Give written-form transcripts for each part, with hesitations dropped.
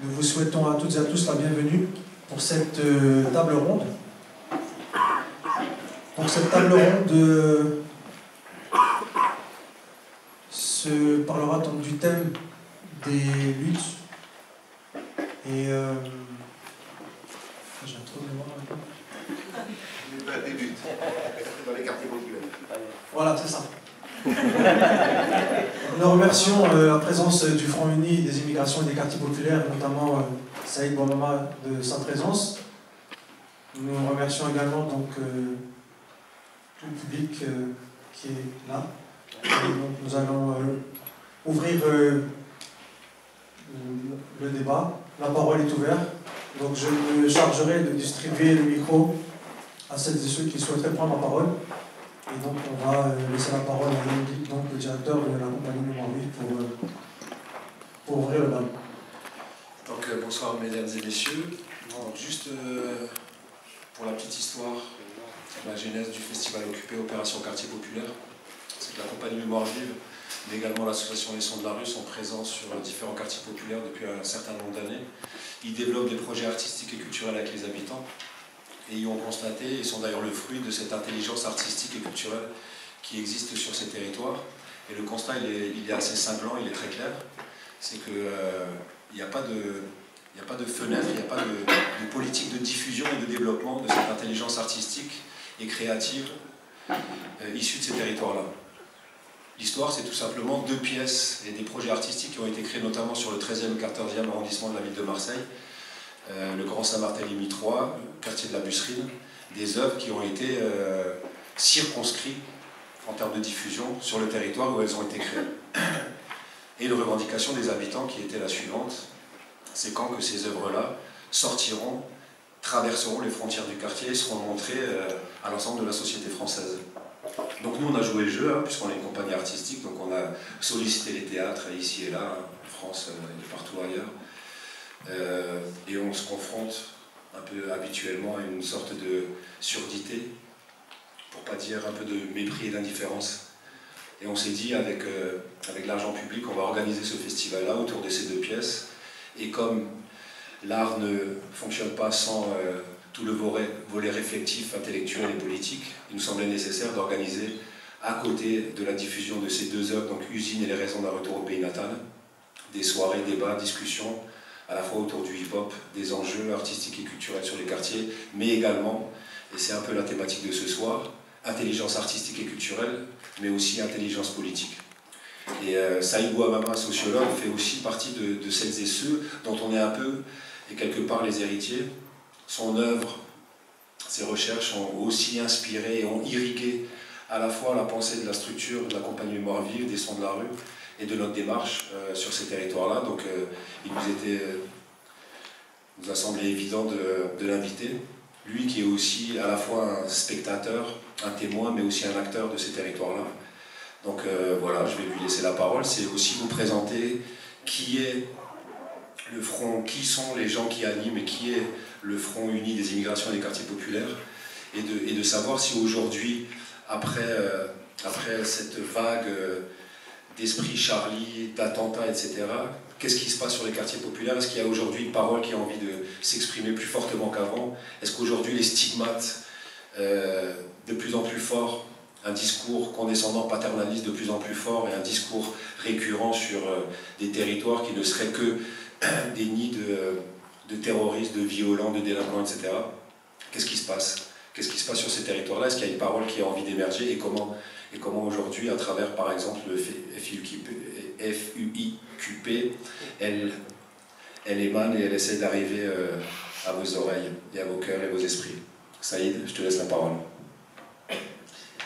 Nous vous souhaitons à toutes et à tous la bienvenue pour cette table ronde. Donc cette table ronde se parlera donc du thème des luttes et j'ai un trou de mémoire là. Des luttes dans les quartiers populaires. Voilà, c'est ça. Nous remercions la présence du Front Uni des immigrations et des quartiers populaires, notamment Saïd Bouamama de sa présence. Nous remercions également donc tout le public qui est là. Et donc, nous allons ouvrir le débat. La parole est ouverte. Donc je me chargerai de distribuer le micro à celles et ceux qui souhaiteraient prendre la parole. Et donc on va laisser la parole à Yannick, donc le directeur de la compagnie Mémoire Vive, pour ouvrir le bal. Donc bonsoir mesdames et messieurs. Donc, juste pour la petite histoire, la genèse du festival occupé Opération Quartier Populaire, c'est que la compagnie Mémoire Vive, mais également l'association Les Sons de la Rue sont présents sur différents quartiers populaires depuis un certain nombre d'années. Ils développent des projets artistiques et culturels avec les habitants. Et ils ont constaté, ils sont d'ailleurs le fruit de cette intelligence artistique et culturelle qui existe sur ces territoires. Et le constat, il est assez cinglant, il est très clair. C'est qu'il n'y a pas de fenêtre, il n'y a pas de politique de diffusion et de développement de cette intelligence artistique et créative issue de ces territoires-là. L'histoire, c'est tout simplement 2 pièces et des projets artistiques qui ont été créés notamment sur le 13e et 14e arrondissement de la ville de Marseille. Le Grand Saint-Barthélemy 3, le quartier de la Busserine, des œuvres qui ont été circonscrites en termes de diffusion sur le territoire où elles ont été créées. Et une revendication des habitants qui était la suivante, c'est quand que ces œuvres-là sortiront, traverseront les frontières du quartier et seront montrées à l'ensemble de la société française. Donc nous on a joué le jeu, hein, puisqu'on est une compagnie artistique, donc on a sollicité les théâtres ici et là, en France et partout ailleurs. Et on se confronte un peu habituellement à une sorte de surdité, pour pas dire un peu de mépris et d'indifférence. Et on s'est dit, avec l'argent public, on va organiser ce festival-là autour de ces 2 pièces. Et comme l'art ne fonctionne pas sans tout le volet réflectif, intellectuel et politique, il nous semblait nécessaire d'organiser, à côté de la diffusion de ces 2 œuvres, donc Usine et les raisons d'un retour au pays natal, des soirées, débats, discussions, à la fois autour du hip-hop, des enjeux artistiques et culturels sur les quartiers, mais également, et c'est un peu la thématique de ce soir, intelligence artistique et culturelle, mais aussi intelligence politique. Et Saïd Bouamama, sociologue, fait aussi partie de celles et ceux dont on est un peu, et quelque part, les héritiers. Son œuvre, ses recherches ont aussi inspiré et ont irrigué à la fois la pensée de la structure de la compagnie Mémoire Vive, des Sons de la Rue, et de notre démarche sur ces territoires-là. Donc il nous a semblé évident de l'inviter. Lui qui est aussi à la fois un spectateur, un témoin, mais aussi un acteur de ces territoires-là. Donc voilà, je vais lui laisser la parole. C'est aussi vous présenter qui est le front, qui sont les gens qui animent et qui est le Front Uni des immigrations et des quartiers populaires, et de savoir si aujourd'hui, après cette vague d'esprit Charlie, d'attentats, etc., qu'est-ce qui se passe sur les quartiers populaires? Est-ce qu'il y a aujourd'hui une parole qui a envie de s'exprimer plus fortement qu'avant? Est-ce qu'aujourd'hui les stigmates de plus en plus forts, un discours condescendant, paternaliste de plus en plus fort, et un discours récurrent sur des territoires qui ne seraient que des nids de terroristes, de violents, de délinquants, etc. Qu'est-ce qui se passe? Qu'est-ce qui se passe sur ces territoires-là? Est-ce qu'il y a une parole qui a envie d'émerger? Et comment aujourd'hui, à travers par exemple le FUIQP, elle émane et elle essaie d'arriver à vos oreilles et à vos cœurs et vos esprits. Saïd, je te laisse la parole.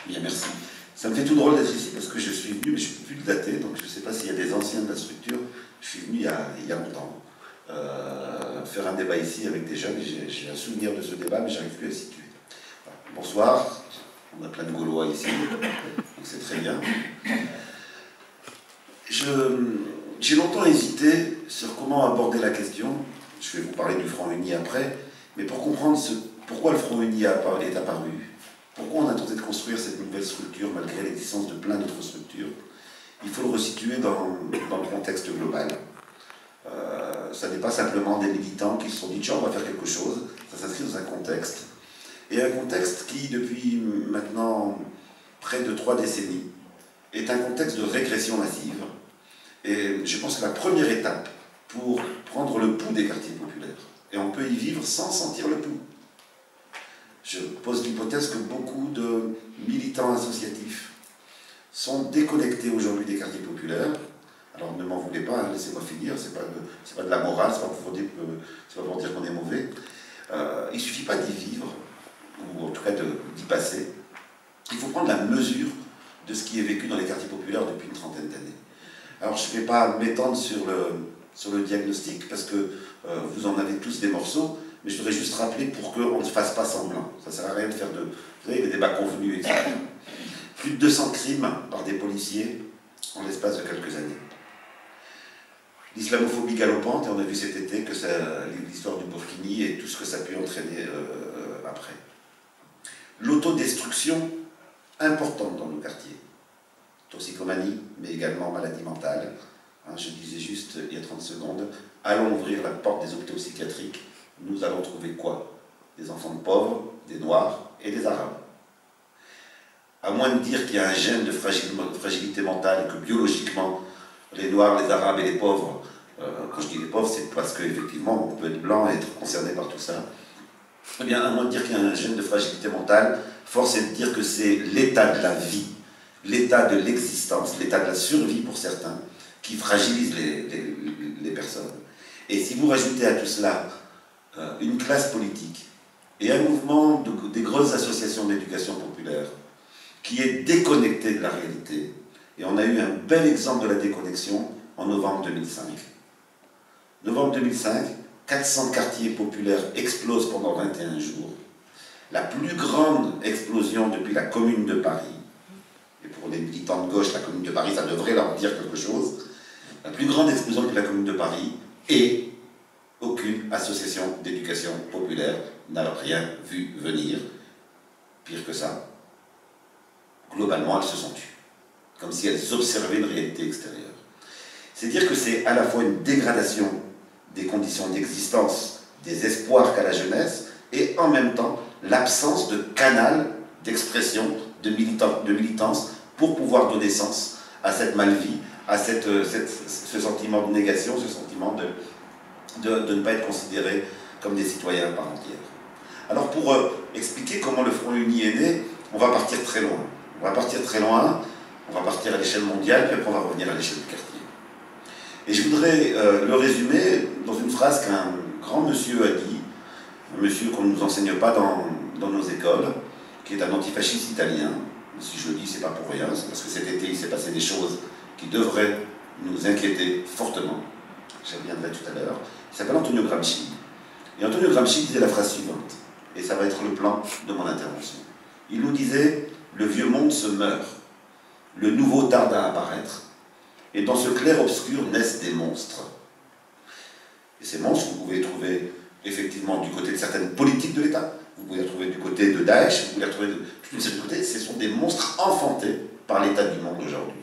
Bien, merci. Ça me fait tout drôle d'être ici parce que je suis venu, mais je ne suis plus daté, donc je ne sais pas s'il y a des anciens de la structure. Je suis venu il y a longtemps faire un débat ici avec des jeunes. J'ai un souvenir de ce débat, mais je n'arrive plus à le situer. Voilà. Bonsoir, on a plein de Gaulois ici, donc c'est très bien. J'ai longtemps hésité sur comment aborder la question. Je vais vous parler du Front Uni après, mais pour comprendre pourquoi le Front Uni est apparu, pourquoi on a tenté de construire cette nouvelle structure malgré l'existence de plein d'autres structures, il faut le resituer dans le contexte global. ça n'est pas simplement des militants qui se sont dit tiens, on va faire quelque chose. Ça s'inscrit dans un contexte. Et un contexte qui, depuis maintenant près de 3 décennies, est un contexte de régression massive. Et je pense que la première étape pour prendre le pouls des quartiers populaires, et on peut y vivre sans sentir le pouls. Je pose l'hypothèse que beaucoup de militants associatifs sont déconnectés aujourd'hui des quartiers populaires. Alors ne m'en voulez pas, hein, laissez-moi finir, c'est pas de la morale, c'est pas pour dire qu'on est mauvais. Il ne suffit pas d'y vivre, ou en tout cas d'y passer. Il faut prendre la mesure de ce qui est vécu dans les quartiers populaires depuis une trentaine d'années. Alors je ne vais pas m'étendre sur le diagnostic, parce que vous en avez tous des morceaux, mais je voudrais juste rappeler pour qu'on ne se fasse pas semblant. Ça ne sert à rien de faire vous savez, les débats convenus, etc. Plus de 200 crimes par des policiers en l'espace de quelques années. L'islamophobie galopante, et on a vu cet été que l'histoire du Burkini et tout ce que ça a pu entraîner après. L'autodestruction importante dans nos quartiers. Toxicomanie, mais également maladie mentale. Hein, je disais juste il y a 30 secondes, allons ouvrir la porte des hôpitaux psychiatriques, nous allons trouver quoi? Des enfants de pauvres, des noirs et des arabes. À moins de dire qu'il y a un gène de fragilité mentale et que biologiquement, les noirs, les arabes et les pauvres, quand je dis les pauvres, c'est parce qu'effectivement, on peut être blanc et être concerné par tout ça. Eh bien, à moins de dire qu'il y a un gène de fragilité mentale, force est de dire que c'est l'état de la vie, l'état de l'existence, l'état de la survie pour certains, qui fragilise les personnes. Et si vous rajoutez à tout cela une classe politique et un mouvement des grosses associations d'éducation populaire qui est déconnecté de la réalité, et on a eu un bel exemple de la déconnexion en novembre 2005. Novembre 2005, 400 quartiers populaires explosent pendant 21 jours. La plus grande explosion depuis la Commune de Paris. Et pour les militants de gauche, la Commune de Paris, ça devrait leur dire quelque chose. La plus grande explosion depuis la Commune de Paris, et aucune association d'éducation populaire n'a rien vu venir. Pire que ça, globalement, elles se sont tues. Comme si elles observaient une réalité extérieure. C'est dire que c'est à la fois une dégradation des conditions d'existence, des espoirs qu'a la jeunesse, et en même temps l'absence de canal d'expression, de militance, pour pouvoir donner sens à cette mal-vie, à ce sentiment de négation, ce sentiment de ne pas être considéré comme des citoyens par entière. Alors pour expliquer comment le Front Uni est né, on va partir très loin. On va partir à l'échelle mondiale, puis après on va revenir à l'échelle du quartier. Et je voudrais le résumer dans une phrase qu'un grand monsieur a dit, un monsieur qu'on ne nous enseigne pas dans nos écoles, qui est un antifasciste italien. Si je le dis, c'est pas pour rien, c'est parce que cet été il s'est passé des choses qui devraient nous inquiéter fortement. J'y reviendrai tout à l'heure. Il s'appelle Antonio Gramsci. Et Antonio Gramsci disait la phrase suivante, et ça va être le plan de mon intervention. Il nous disait: le vieux monde se meurt, le nouveau tarde à apparaître, et dans ce clair-obscur naissent des monstres. Et ces monstres, vous pouvez les trouver effectivement du côté de certaines politiques de l'État, vous pouvez les trouver du côté de Daesh, vous pouvez les trouver de tous ces côtés. Ce sont des monstres enfantés par l'état du monde aujourd'hui.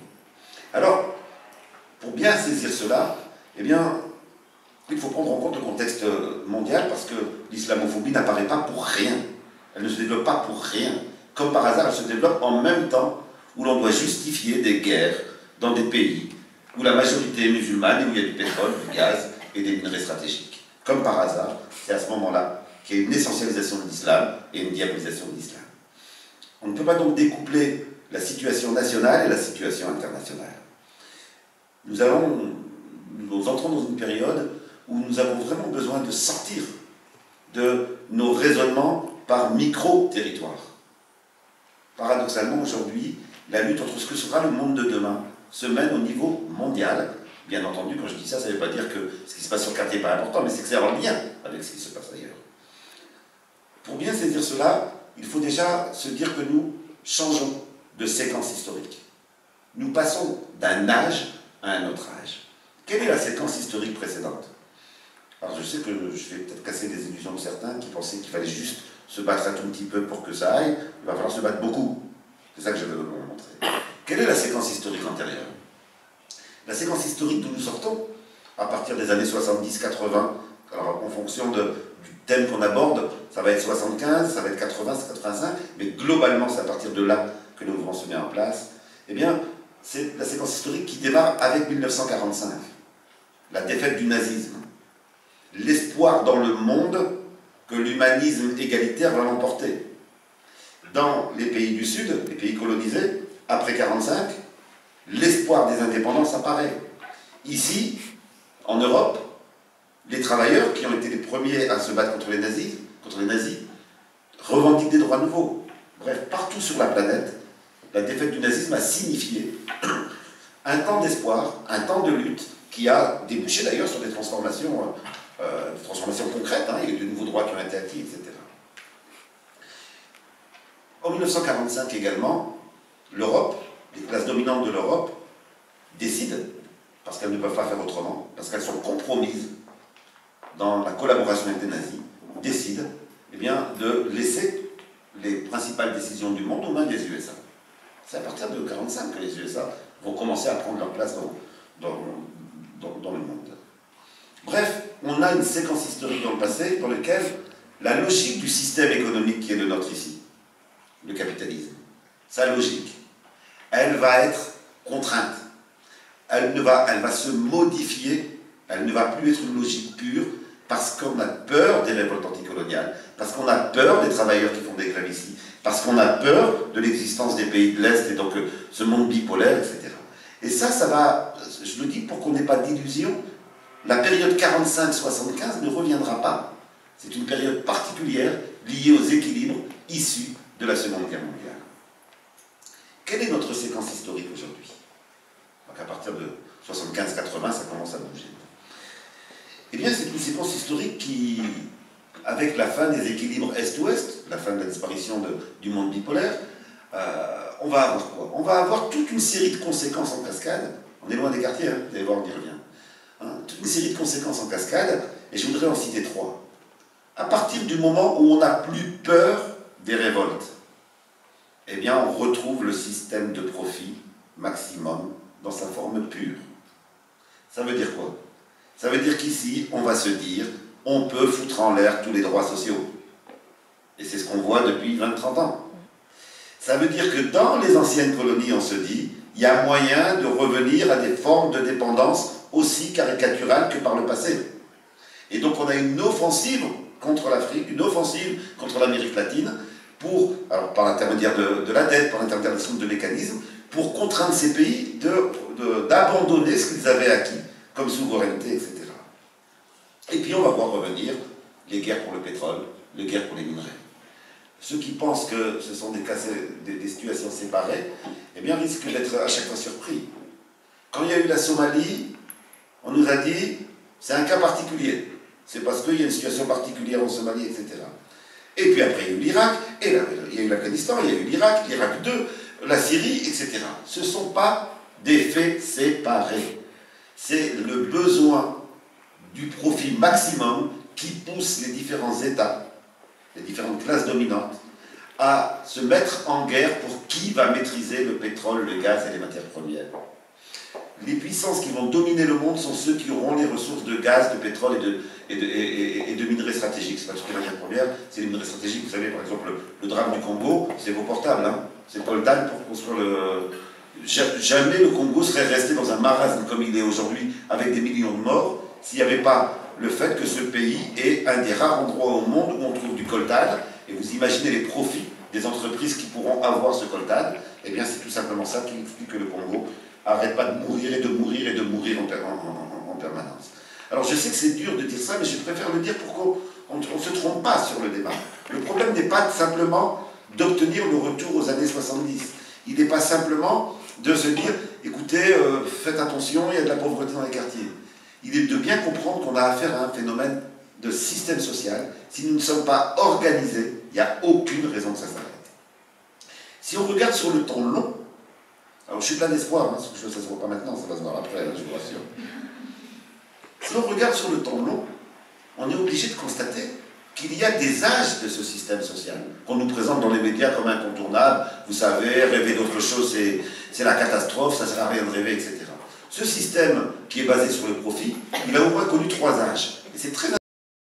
Alors, pour bien saisir cela, eh bien, il faut prendre en compte le contexte mondial, parce que l'islamophobie n'apparaît pas pour rien. Elle ne se développe pas pour rien. Comme par hasard, elle se développe en même temps où l'on doit justifier des guerres dans des pays où la majorité est musulmane et où il y a du pétrole, du gaz et des minerais stratégiques. Comme par hasard, c'est à ce moment-là qu'il y a une essentialisation de l'islam et une diabolisation de l'islam. On ne peut pas donc découpler la situation nationale et la situation internationale. Nous entrons dans une période où nous avons vraiment besoin de sortir de nos raisonnements par micro-territoire. Paradoxalement, aujourd'hui, la lutte entre ce que sera le monde de demain se mène au niveau mondial. Bien entendu, quand je dis ça, ça ne veut pas dire que ce qui se passe sur le quartier n'est pas important, mais c'est que c'est en lien avec ce qui se passe ailleurs. Pour bien saisir cela, il faut déjà se dire que nous changeons de séquence historique. Nous passons d'un âge à un autre âge. Quelle est la séquence historique précédente? Alors je sais que je vais peut-être casser les illusions de certains qui pensaient qu'il fallait juste se battre un tout petit peu pour que ça aille. Il va falloir se battre beaucoup. C'est ça que je veux vous montrer. Quelle est la séquence historique antérieure? La séquence historique d'où nous sortons, à partir des années 70-80. Alors en fonction du thème qu'on aborde, ça va être 75, ça va être 80, 85, mais globalement c'est à partir de là que le mouvement se met en place. Eh bien, c'est la séquence historique qui démarre avec 1945, la défaite du nazisme. L'espoir dans le monde que l'humanisme égalitaire va l'emporter. Dans les pays du Sud, les pays colonisés, après 1945, l'espoir des indépendances apparaît. Ici, en Europe, les travailleurs, qui ont été les premiers à se battre contre les nazis, revendiquent des droits nouveaux. Bref, partout sur la planète, la défaite du nazisme a signifié un temps d'espoir, un temps de lutte, qui a débouché d'ailleurs sur des transformations concrètes. Il y a eu de nouveaux droits qui ont été acquis, etc. En 1945 également, l'Europe, les classes dominantes de l'Europe, décident, parce qu'elles ne peuvent pas faire autrement, parce qu'elles sont compromises dans la collaboration avec les nazis, décident de laisser les principales décisions du monde aux mains des USA. C'est à partir de 1945 que les USA vont commencer à prendre leur place dans le monde. Bref, on a une séquence historique dans le passé dans laquelle la logique du système économique qui est le nôtre ici, le capitalisme, sa logique, elle va être contrainte. Elle va se modifier, elle ne va plus être une logique pure, parce qu'on a peur des révoltes anticoloniales, parce qu'on a peur des travailleurs qui font des grèves ici, parce qu'on a peur de l'existence des pays de l'Est et donc ce monde bipolaire, etc. Et ça va, je le dis pour qu'on n'ait pas d'illusion, la période 45-75 ne reviendra pas. C'est une période particulière liée aux équilibres issus de la Seconde Guerre mondiale. Quelle est notre séquence historique aujourd'hui? Donc à partir de 75-80, ça commence à bouger. Eh bien, c'est une séquence historique qui, avec la fin des équilibres Est-Ouest, la fin de la disparition du monde bipolaire, on va avoir quoi? On va avoir toute une série de conséquences en cascade. On est loin des quartiers, vous allez voir, on y revient. Toute une série de conséquences en cascade, et je voudrais en citer 3. À partir du moment où on n'a plus peur des révoltes, eh bien, on retrouve le système de profit maximum dans sa forme pure. Ça veut dire quoi? Ça veut dire qu'ici, on va se dire, on peut foutre en l'air tous les droits sociaux. Et c'est ce qu'on voit depuis 20-30 ans. Ça veut dire que dans les anciennes colonies, on se dit, il y a moyen de revenir à des formes de dépendance aussi caricaturales que par le passé. Et donc on a une offensive contre l'Afrique, une offensive contre l'Amérique latine, par l'intermédiaire de la dette, par l'intermédiaire de mécanismes, pour contraindre ces pays d'abandonner ce qu'ils avaient acquis comme souveraineté, etc. Et puis on va voir revenir les guerres pour le pétrole, les guerres pour les minerais. Ceux qui pensent que ce sont des situations séparées, eh bien risquent d'être à chaque fois surpris. Quand il y a eu la Somalie, on nous a dit, c'est un cas particulier. C'est parce qu'il y a une situation particulière en Somalie, etc. Et puis après, il y a eu l'Irak, et là, il y a eu l'Afghanistan, il y a eu l'Irak 2, la Syrie, etc. Ce ne sont pas des faits séparés. C'est le besoin du profit maximum qui pousse les différents États, les différentes classes dominantes, à se mettre en guerre pour qui va maîtriser le pétrole, le gaz et les matières premières. Les puissances qui vont dominer le monde sont ceux qui auront les ressources de gaz, de pétrole et de minerais stratégiques. Ce n'est pas toutes les matières premières, c'est les minerais stratégiques. Vous savez, par exemple, le drame du Congo, c'est vos portables. C'est le coltan pour construire le... Jamais le Congo serait resté dans un marasme comme il est aujourd'hui, avec des millions de morts, s'il n'y avait pas le fait que ce pays est un des rares endroits au monde où on trouve du coltan. Et vous imaginez les profits des entreprises qui pourront avoir ce coltan. Eh bien, c'est tout simplement ça qui explique que le Congo n'arrête pas de mourir et de mourir et de mourir en permanence. Alors je sais que c'est dur de dire ça, mais je préfère le dire pour qu'on ne se trompe pas sur le débat. Le problème n'est pas simplement d'obtenir le retour aux années 70. Il n'est pas simplement de se dire, écoutez, faites attention, il y a de la pauvreté dans les quartiers. Il est de bien comprendre qu'on a affaire à un phénomène de système social. Si nous ne sommes pas organisés, il n'y a aucune raison que ça s'arrête. Si on regarde sur le temps long, alors je suis plein d'espoir, ça ne se voit pas maintenant, ça va se voir après, je vous rassure. Si on regarde sur le temps long, on est obligé de constater qu'il y a des âges de ce système social, qu'on nous présente dans les médias comme incontournable. Vous savez, rêver d'autre chose, c'est la catastrophe, ça ne sert à rien de rêver, etc. Ce système qui est basé sur le profit, il a au moins connu 3 âges. Et c'est très